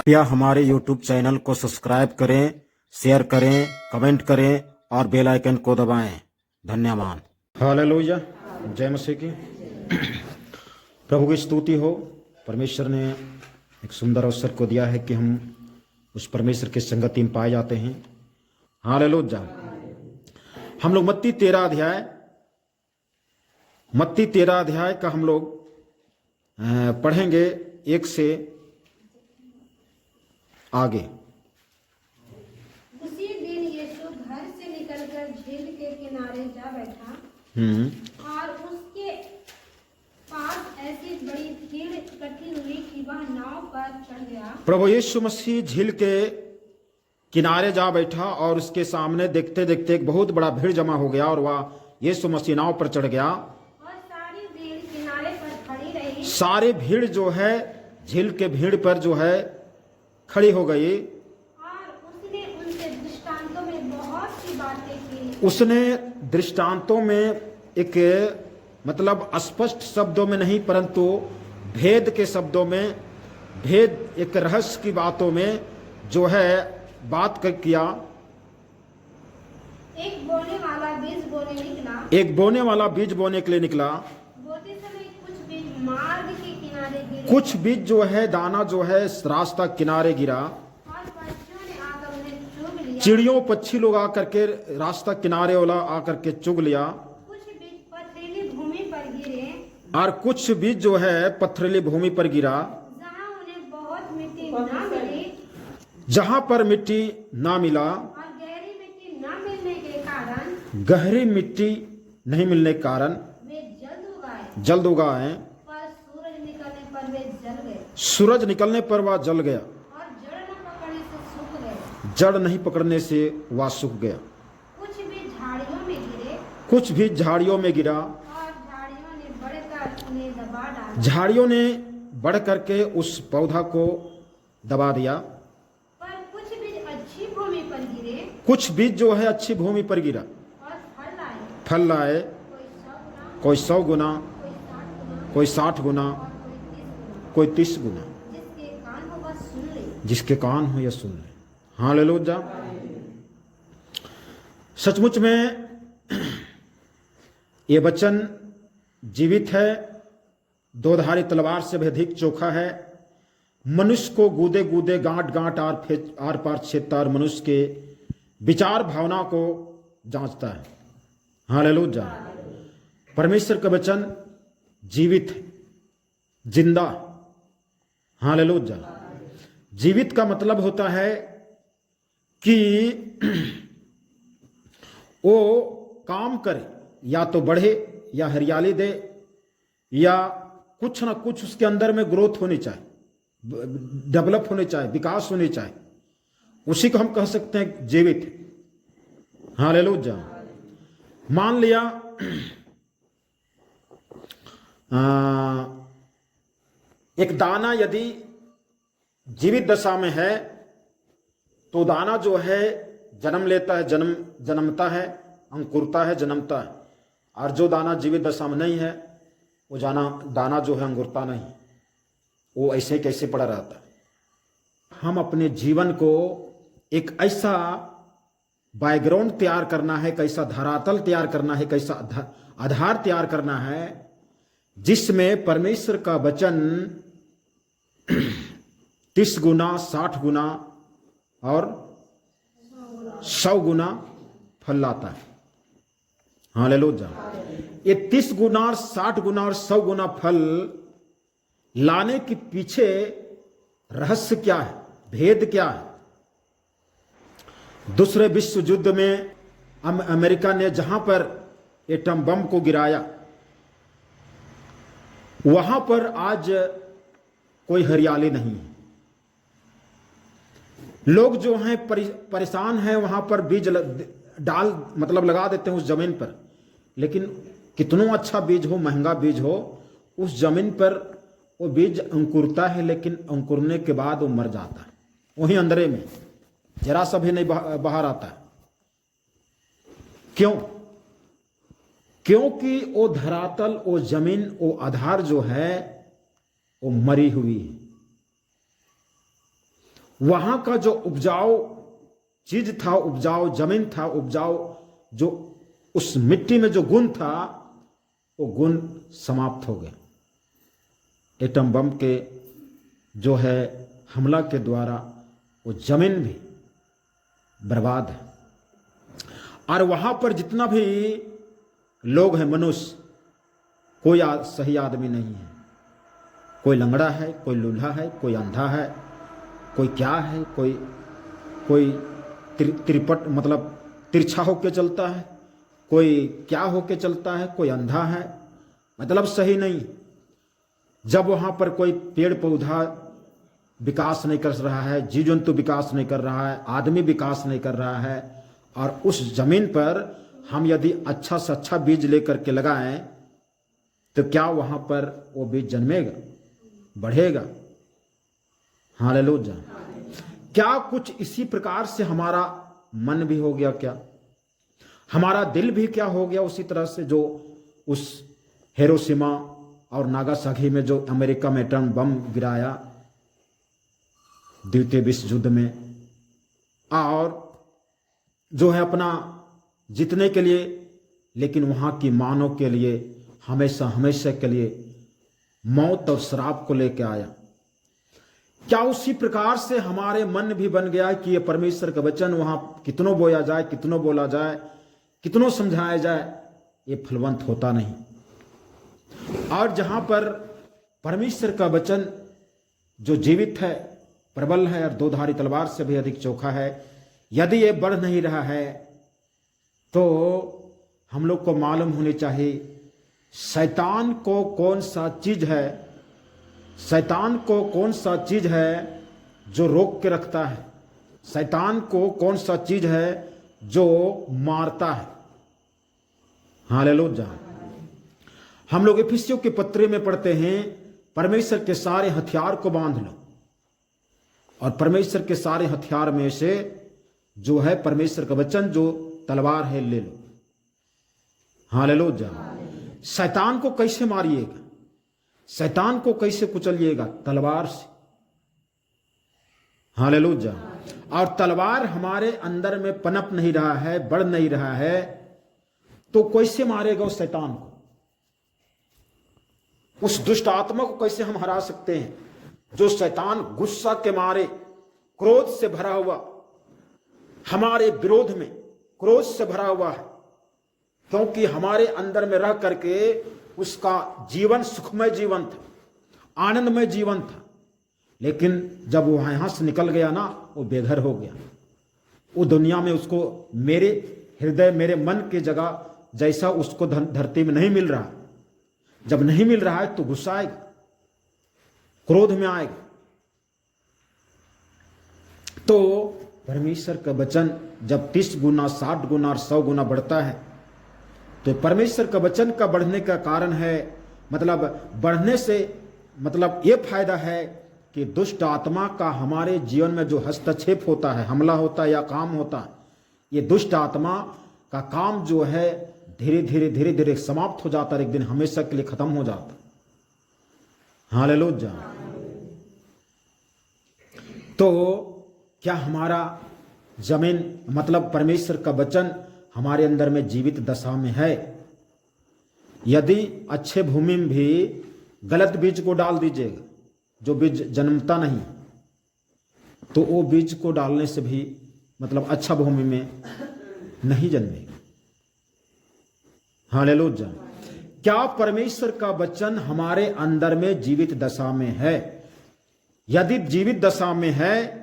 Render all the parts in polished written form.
कृपया हमारे YouTube channel को सब्सक्राइब करें, शेयर करें, कमेंट करें और बेल आइकन को दबाएं। धन्यवाद। हालेलुया, जय मसीह की। प्रभु की स्तुति हो। परमेश्वर ने एक सुंदर अवसर को दिया है कि हम उस परमेश्वर की संगति में पाए जाते हैं। हालेलुया। हम लोग मत्ती 13 अध्याय का हम लोग पढ़ेंगे 1 से आगे। उसी दिन यीशु घर से निकलकर झील के किनारे जा बैठा और उसके पास ऐसी बड़ी भीड़ इकट्ठी हुई कि वह नाव पर चढ़ गया। प्रभु यीशु मसीह झील के किनारे जा बैठा और उसके सामने देखते देखते एक बहुत बड़ा भीड़ जमा हो गया और वह यीशु मसीह नाव पर चढ़ गया और सारी भीड़ किनारे पर खड़ी रही। सारी भीड़ जो है झील के भीड़ पर जो है खड़ी हो गई और उसने उनसे दृष्टांतों में बहुत सी बातें की। उसने दृष्टांतों में एक मतलब स्पष्ट शब्दों में नहीं परंतु भेद के शब्दों में, भेद एक रहस्य की बातों में जो है बात किया। एक बोने वाला बीज बोने निकला। एक बोने वाला बीज बोने के लिए निकला। बोते समय कुछ बीज मार्ग के किनारे गिरे। कुछ बीज जो है दाना जो है रास्ता किनारे गिरा और पक्षियों ने आकर उन्हें चुग लिया। चिड़ियों पक्षी लोग आकर के रास्ता किनारे वाला आकर के चुग लिया। कुछ बीज पथरीली भूमि पर गिरे और कुछ बीज जो है पथरीली भूमि पर गिरा जहाँ उन्हें बहुत मिट्टी न मिली जहां पर मिट्टी ना मिला और गहरी मिट्टी न मिलने के कारण गहरी मिट्टी नहीं मिलने के कारण वे जल्द उगाए पर सूरज निकलने पर वे जल गए सूरज निकलने पर वह जल गया और जड़ न पकड़ने से सूख गए। जड़ नहीं पकड़ने से वह सूख गया। कुछ बीज झाड़ियों में गिरे कुछ भी झाड़ियों में गिरा और झाड़ियों ने बढ़कर उन्हें दबा डाला। झाड़ियों ने बढ़ करके उस पौधा को दबा दिया। पर कुछ बीज अच्छी भूमि पर गिरे कुछ बीज जो है अच्छी भूमि पर गिरा, और फल लाए, कोई 100 गुना, कोई 100 गुना, कोई 60 गुना, कोई 30 गुना। जिसके कान हो वह सुन ले। जिसके कान हो या सुन ले। हालेलुया। सचमुच में ये वचन जीवित है, दोधारी तलवार से भी अधिक चोखा है। मनुष्य को गूदे गूदे गांठ गांठ आर पार छेदता और मनुष्य के विचार भावना को जांचता है। हालेलुया। परमेश्वर का वचन जीवित है, जिंदा। हालेलुया। जीवित का मतलब होता है कि वो काम करे, या तो बढ़े या हरियाली दे या कुछ ना कुछ उसके अंदर में ग्रोथ होनी चाहिए, डेवलप होनी चाहिए, विकास होनी चाहिए। उसी को हम कह सकते हैं जीवित। हालेलुया। मान लिया एक दाना यदि जीवित दशा में है तो दाना जो है जन्म लेता है, जन्मता है, अंकुरता है, जन्मता है। और जो दाना जीवित दशा में नहीं है वो दाना जो है अंकुरता नहीं, वो ऐसे कैसे पड़ा रहता है। हम अपने जीवन को एक ऐसा बैकग्राउंड तैयार करना है, कैसा धरातल तैयार करना है, कैसा आधार तैयार करना है जिसमें परमेश्वर का वचन 30 गुना, 60 गुना और 100 गुना फल लाता है। हालेलुया। ये 30 गुना, 60 गुना और 100 गुना फल लाने के पीछे रहस्य क्या है, भेद क्या है। दूसरे विश्व युद्ध में अमेरिका ने जहां पर एटम बम को गिराया वहां पर आज कोई हरियाली नहीं है। लोग जो हैं परेशान हैं, वहां पर बीज डाल मतलब लगा देते हैं उस जमीन पर, लेकिन कितनों अच्छा बीज हो, महंगा बीज हो, उस जमीन पर वो बीज अंकुरता है, लेकिन अंकुरने के बाद वो मर जाता है वहीं अंदरे में, जरा सा भी नहीं बाहर आता है। क्यों? क्योंकि वो धरातल, वो जमीन, वो आधार जो है वो मरी हुई है। वहां का जो उपजाऊ चीज था, उपजाऊ जमीन था, उपजाऊ जो उस मिट्टी में जो गुण था, वो गुण समाप्त हो गया। एटम बम के जो है हमला के द्वारा वो जमीन भी बर्बाद है। और वहां पर जितना भी लोग हैं, मनुष्य, कोई सही आदमी नहीं है। कोई लंगड़ा है, कोई लूल्हा है, कोई अंधा है, कोई क्या है, कोई त्रिपट मतलब तिरछा होके चलता है, कोई क्या होके चलता है, कोई अंधा है, मतलब सही नहीं। जब वहां पर कोई पेड़ पौधा विकास नहीं कर रहा है, जीव जंतु विकास नहीं कर रहा है, आदमी विकास नहीं कर रहा है, और उस जमीन पर हम यदि अच्छा से अच्छा बीज लेकर के लगाएं, तो क्या वहां पर वो बीज जन्मेगा, बढ़ेगा? हालेलुया। क्या कुछ इसी प्रकार से हमारा मन भी हो गया? क्या हमारा दिल भी क्या हो गया उसी तरह से, जो उस हिरोशिमा और नागासाकी में जो अमेरिका में एटम बम गिराया द्वितीय विश्व युद्ध में, और जो है अपना जीतने के लिए, लेकिन वहां की मानव के लिए हमेशा हमेशा के लिए मौत और श्राप को लेकर आया। क्या उसी प्रकार से हमारे मन भी बन गया कि ये परमेश्वर का वचन वहां कितनों बोया जाए, कितनों बोला जाए, कितनों समझाया जाए, ये फलवंत होता नहीं। और जहां पर परमेश्वर का वचन जो जीवित है, प्रबल है और दो धारी तलवार से भी अधिक चोखा है, यदि ये बढ़ नहीं रहा है तो हम लोग को मालूम होनी चाहिए शैतान को कौन सा चीज है, शैतान को कौन सा चीज है जो रोक के रखता है, शैतान को कौन सा चीज है जो मारता है। हालेलुया। हम लोग इफिसियों के पत्र में पढ़ते हैं, परमेश्वर के सारे हथियार को बांध लो, और परमेश्वर के सारे हथियार में से जो है परमेश्वर का वचन जो तलवार है ले लो। हालेलुया। शैतान को कैसे मारिएगा, शैतान को कैसे कुचलिएगा? तलवार से। हालेलुया। और तलवार हमारे अंदर में पनप नहीं रहा है, बढ़ नहीं रहा है, तो कैसे मारेगा उस शैतान को? उस दुष्ट आत्मा को कैसे हम हरा सकते हैं? जो शैतान गुस्सा के मारे, क्रोध से भरा हुआ, हमारे विरोध में क्रोध से भरा हुआ है, क्योंकि हमारे अंदर में रह करके उसका जीवन सुखमय जीवन था, आनंदमय जीवन था। लेकिन जब वो यहां से निकल गया ना, वो बेघर हो गया। वो दुनिया में उसको मेरे हृदय, मेरे मन की जगह जैसा उसको धरती में नहीं मिल रहा। जब नहीं मिल रहा है तो गुस्सा आएगा, क्रोध में आएगा। तो परमेश्वर का वचन जब 30 गुना, 60 गुना और 100 गुना बढ़ता है, तो परमेश्वर का वचन का बढ़ने का कारण है, मतलब बढ़ने से मतलब ये फायदा है कि दुष्ट आत्मा का हमारे जीवन में जो हस्तक्षेप होता है, हमला होता है या काम होता है, ये दुष्ट आत्मा का काम जो है धीरे धीरे धीरे धीरे समाप्त हो जाता है, एक दिन हमेशा के लिए खत्म हो जाता। हालेलुया। तो क्या हमारा जमीन मतलब परमेश्वर का वचन हमारे अंदर में जीवित दशा में है? यदि अच्छे भूमि में भी गलत बीज को डाल दीजिएगा, जो बीज जन्मता नहीं, तो वो बीज को डालने से भी मतलब अच्छा भूमि में नहीं जन्मेगा। हालेलुया। क्या परमेश्वर का वचन हमारे अंदर में जीवित दशा में है? यदि जीवित दशा में है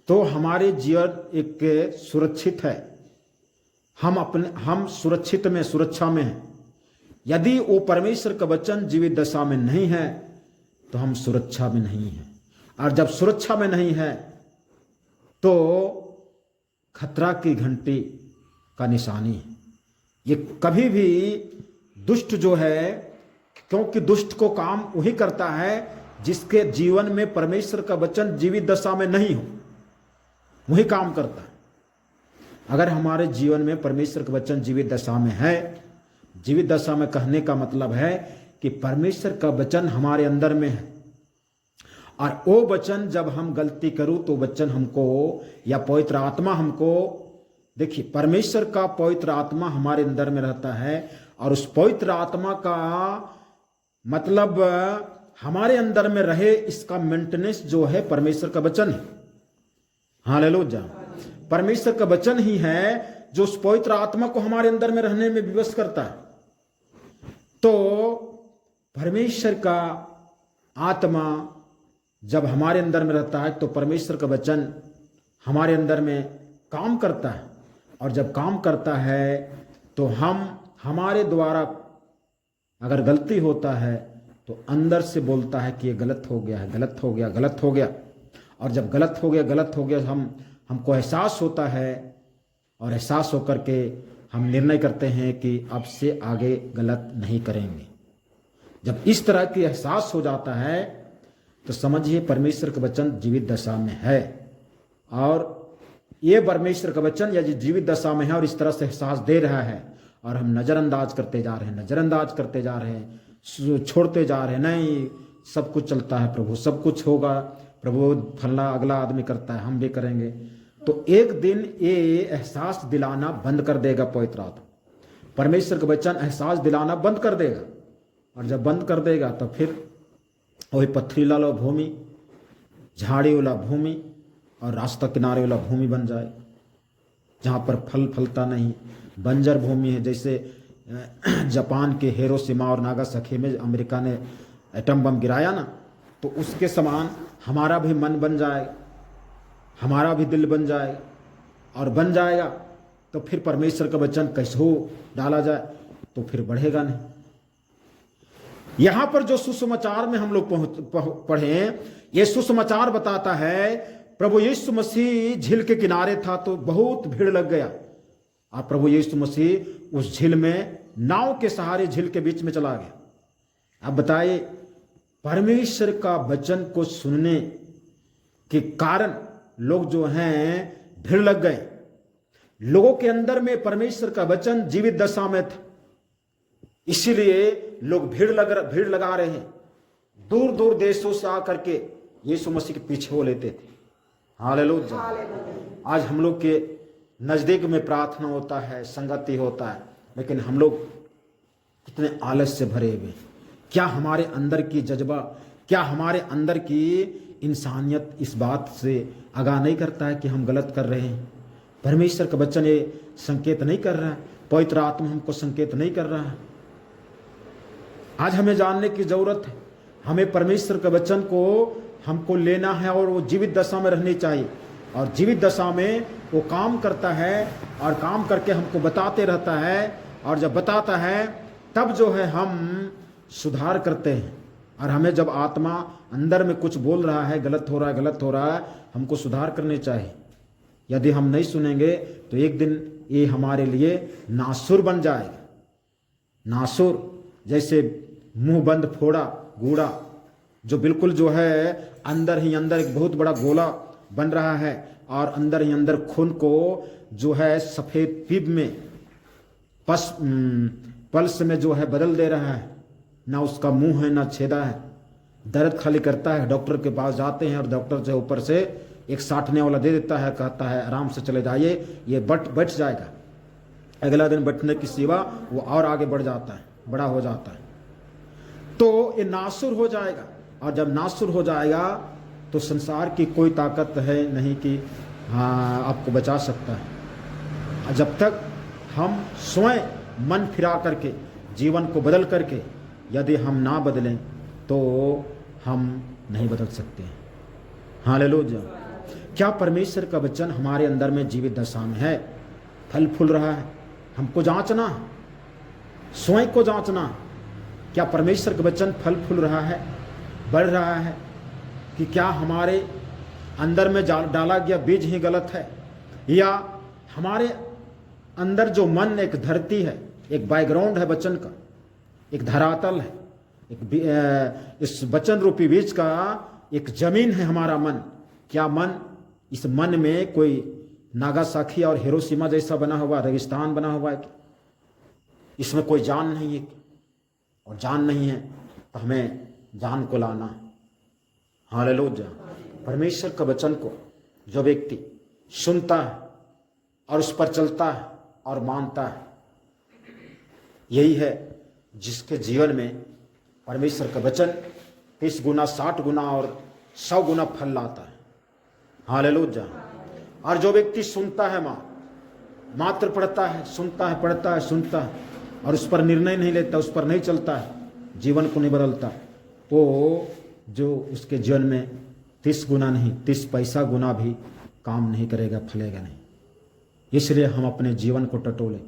तो हमारे जीवन एक सुरक्षित है, हम सुरक्षित में, सुरक्षा में हैं। यदि वो परमेश्वर का वचन जीवित दशा में नहीं है तो हम सुरक्षा में नहीं हैं, और जब सुरक्षा में नहीं है तो खतरा की घंटी का निशानी है। ये कभी भी दुष्ट जो है, क्योंकि दुष्ट को काम वही करता है जिसके जीवन में परमेश्वर का वचन जीवित दशा में नहीं हो, वही काम करता है। अगर हमारे जीवन में परमेश्वर का वचन जीवित दशा में है, जीवित दशा में कहने का मतलब है कि परमेश्वर का वचन हमारे अंदर में है, और वो वचन जब हम गलती करूं तो वचन हमको या पवित्र आत्मा हमको, देखिए परमेश्वर का पवित्र आत्मा हमारे अंदर में रहता है और उस पवित्र आत्मा का मतलब हमारे अंदर में रहे, इसका मेंटेनेंस जो है परमेश्वर का वचन है। हालेलुया। परमेश्वर का वचन ही है जो उस पवित्र आत्मा को हमारे अंदर में रहने में विवश करता है। तो परमेश्वर का आत्मा जब हमारे अंदर में रहता है तो परमेश्वर का वचन हमारे अंदर में काम करता है, और जब काम करता है तो हमारे द्वारा अगर गलती होता है तो अंदर से बोलता है कि ये गलत हो गया है, गलत हो गया, गलत हो गया। और जब गलत हो गया हमको एहसास होता है, और एहसास होकर के हम निर्णय करते हैं कि अब से आगे गलत नहीं करेंगे। जब इस तरह की एहसास हो जाता है तो समझिए परमेश्वर का वचन जीवित दशा में है, और ये परमेश्वर का वचन यदि जीवित दशा में है और इस तरह से एहसास दे रहा है, और हम नज़रअंदाज करते जा रहे हैं, छोड़ते जा रहे हैं, नहीं सब कुछ चलता है प्रभु, सब कुछ होगा प्रभु, फलना अगला आदमी करता है हम भी करेंगे, तो एक दिन ये एहसास दिलाना बंद कर देगा पवित्र आत्मा। परमेश्वर का वचन एहसास दिलाना बंद कर देगा, और जब बंद कर देगा तो फिर वही पथरीला वाला भूमि, झाड़ी वाला भूमि और रास्ता किनारे वाला भूमि बन जाए, जहाँ पर फल फलता नहीं, बंजर भूमि है। जैसे जापान के हिरोशिमा और नागासाकी में अमेरिका ने एटम बम गिराया ना, तो उसके समान हमारा भी मन बन जाएगा, हमारा भी दिल बन जाएगा, और बन जाएगा तो फिर परमेश्वर का वचन कैसे हो डाला जाए तो फिर बढ़ेगा नहीं। यहां पर जो सुसमाचार में हम लोग पढ़े, ये सुसमाचार बताता है प्रभु यीशु मसीह झील के किनारे था तो बहुत भीड़ लग गया, और प्रभु यीशु मसीह उस झील में नाव के सहारे झील के बीच में चला गया। अब बताइए, परमेश्वर का वचन को सुनने के कारण लोग जो हैं भीड़ लग गए। लोगों के अंदर में परमेश्वर का वचन जीवित दशा में था, इसीलिए लोग भीड़ लगा रहे हैं। दूर दूर देशों से आकर के यीशु मसीह के पीछे हो लेते थे। हालेलुया। आज हम लोग के नजदीक में प्रार्थना होता है, संगति होता है, लेकिन हम लोग कितने आलस से भरे हुए। क्या हमारे अंदर की जज्बा, क्या हमारे अंदर की इंसानियत इस बात से आगाह नहीं करता है कि हम गलत कर रहे हैं? परमेश्वर का वचन ये संकेत नहीं कर रहा है, पवित्र आत्मा हमको संकेत नहीं कर रहा है। आज हमें जानने की जरूरत है, हमें परमेश्वर के वचन को हमको लेना है, और वो जीवित दशा में रहनी चाहिए, और जीवित दशा में वो काम करता है, और काम करके हमको बताते रहता है, और जब बताता है तब जो है हम सुधार करते हैं। और हमें जब आत्मा अंदर में कुछ बोल रहा है, गलत हो रहा है, हमको सुधार करने चाहिए। यदि हम नहीं सुनेंगे तो एक दिन ये हमारे लिए नासुर बन जाएगा। नासुर जैसे मुंह बंद फोड़ा गूड़ा, जो बिल्कुल जो है अंदर ही अंदर एक बहुत बड़ा गोला बन रहा है, और अंदर ही अंदर खून को जो है सफेद पीप में पल्स में जो है बदल दे रहा है। ना उसका मुंह है ना छेदा है, दर्द खाली करता है। डॉक्टर के पास जाते हैं और डॉक्टर से ऊपर से एक साटने वाला दे देता है, कहता है आराम से चले जाइए, ये बैठ जाएगा। अगला दिन बैठने की सिवा वो और आगे बढ़ जाता है, बड़ा हो जाता है, तो ये नासुर हो जाएगा। और जब नासुर हो जाएगा तो संसार की कोई ताकत है नहीं कि हाँ आपको बचा सकता है। जब तक हम स्वयं मन फिरा करके जीवन को बदल करके यदि हम ना बदलें तो हम नहीं बदल सकते हैं। हालेलुया। क्या परमेश्वर का वचन हमारे अंदर में जीवित दशा में है, फल फूल रहा है? हमको जांचना, स्वयं को जांचना, क्या परमेश्वर का वचन फल फूल रहा है, बढ़ रहा है, कि क्या हमारे अंदर में डाला गया बीज ही गलत है, या हमारे अंदर जो मन एक धरती है, एक बैकग्राउंड है वचन का, एक धरातल है, इस वचन रूपी बीज का एक जमीन है हमारा मन। क्या मन, इस मन में कोई नागासाकी और हिरोशिमा जैसा बना हुआ रेगिस्तान बना हुआ है? इसमें कोई जान नहीं है, और जान नहीं है तो हमें जान को लाना। हालेलुया। परमेश्वर के वचन को जो व्यक्ति सुनता है और उस पर चलता है और मानता है, यही है जिसके जीवन में परमेश्वर का वचन 30 गुना 60 गुना और 100 गुना फल लाता है। हालेलुया। और जो व्यक्ति सुनता है मात्र पढ़ता है, सुनता है, पढ़ता है, सुनता है और उस पर निर्णय नहीं लेता, उस पर नहीं चलता है, जीवन को नहीं बदलता, वो जो उसके जीवन में 30 गुना नहीं 30 पैसा गुना भी काम नहीं करेगा, फलेगा नहीं। इसलिए हम अपने जीवन को टटोले,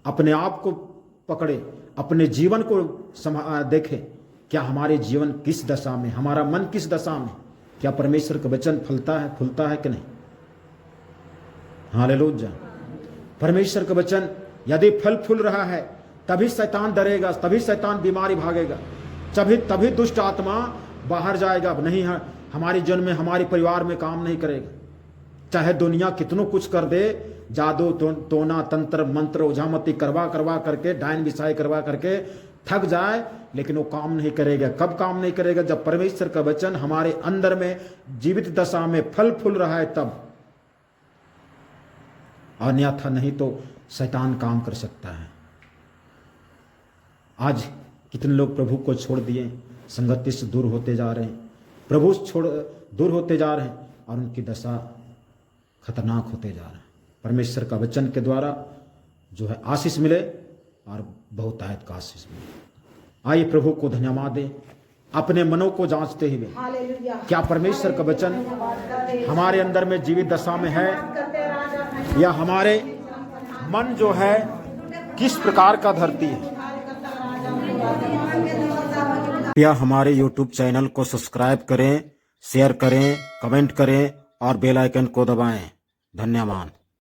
अपने आप को पकड़े, अपने जीवन को देखें, क्या हमारे जीवन किस दशा में, हमारा मन किस दशा में, क्या परमेश्वर का वचन फलता है, फूलता है कि नहीं। हालेलुया। परमेश्वर का वचन यदि फल फूल रहा है तभी शैतान डरेगा, तभी शैतान बीमारी भागेगा, तभी दुष्ट आत्मा बाहर जाएगा। नहीं है हमारे जीवन में, हमारे परिवार में काम नहीं करेगा। चाहे दुनिया कितनों कुछ कर दे, जादू टोना तंत्र मंत्र ओझामती करवा करके, डायन विषय करवा करके थक जाए, लेकिन वो काम नहीं करेगा। कब काम नहीं करेगा? जब परमेश्वर का वचन हमारे अंदर में जीवित दशा में फल फूल रहा है तब। अन्यथा नहीं तो शैतान काम कर सकता है। आज कितने लोग प्रभु को छोड़ दिए, संगति से दूर होते जा रहे हैं, प्रभु से दूर होते जा रहे हैं और उनकी दशा खतरनाक होते जा रहे हैं। परमेश्वर का वचन के द्वारा जो है आशीष मिले और बहुतायत का आशीष मिले। आइए प्रभु को धन्यवाद दें, अपने मनों को जांचते हुए, क्या परमेश्वर का वचन हमारे अंदर में जीवित दशा में है, या हमारे मन जो है किस प्रकार का धरती है। या हमारे YouTube चैनल को सब्सक्राइब करें, शेयर करें, कमेंट करें और बेल आइकन को दबाएं। धन्यवाद।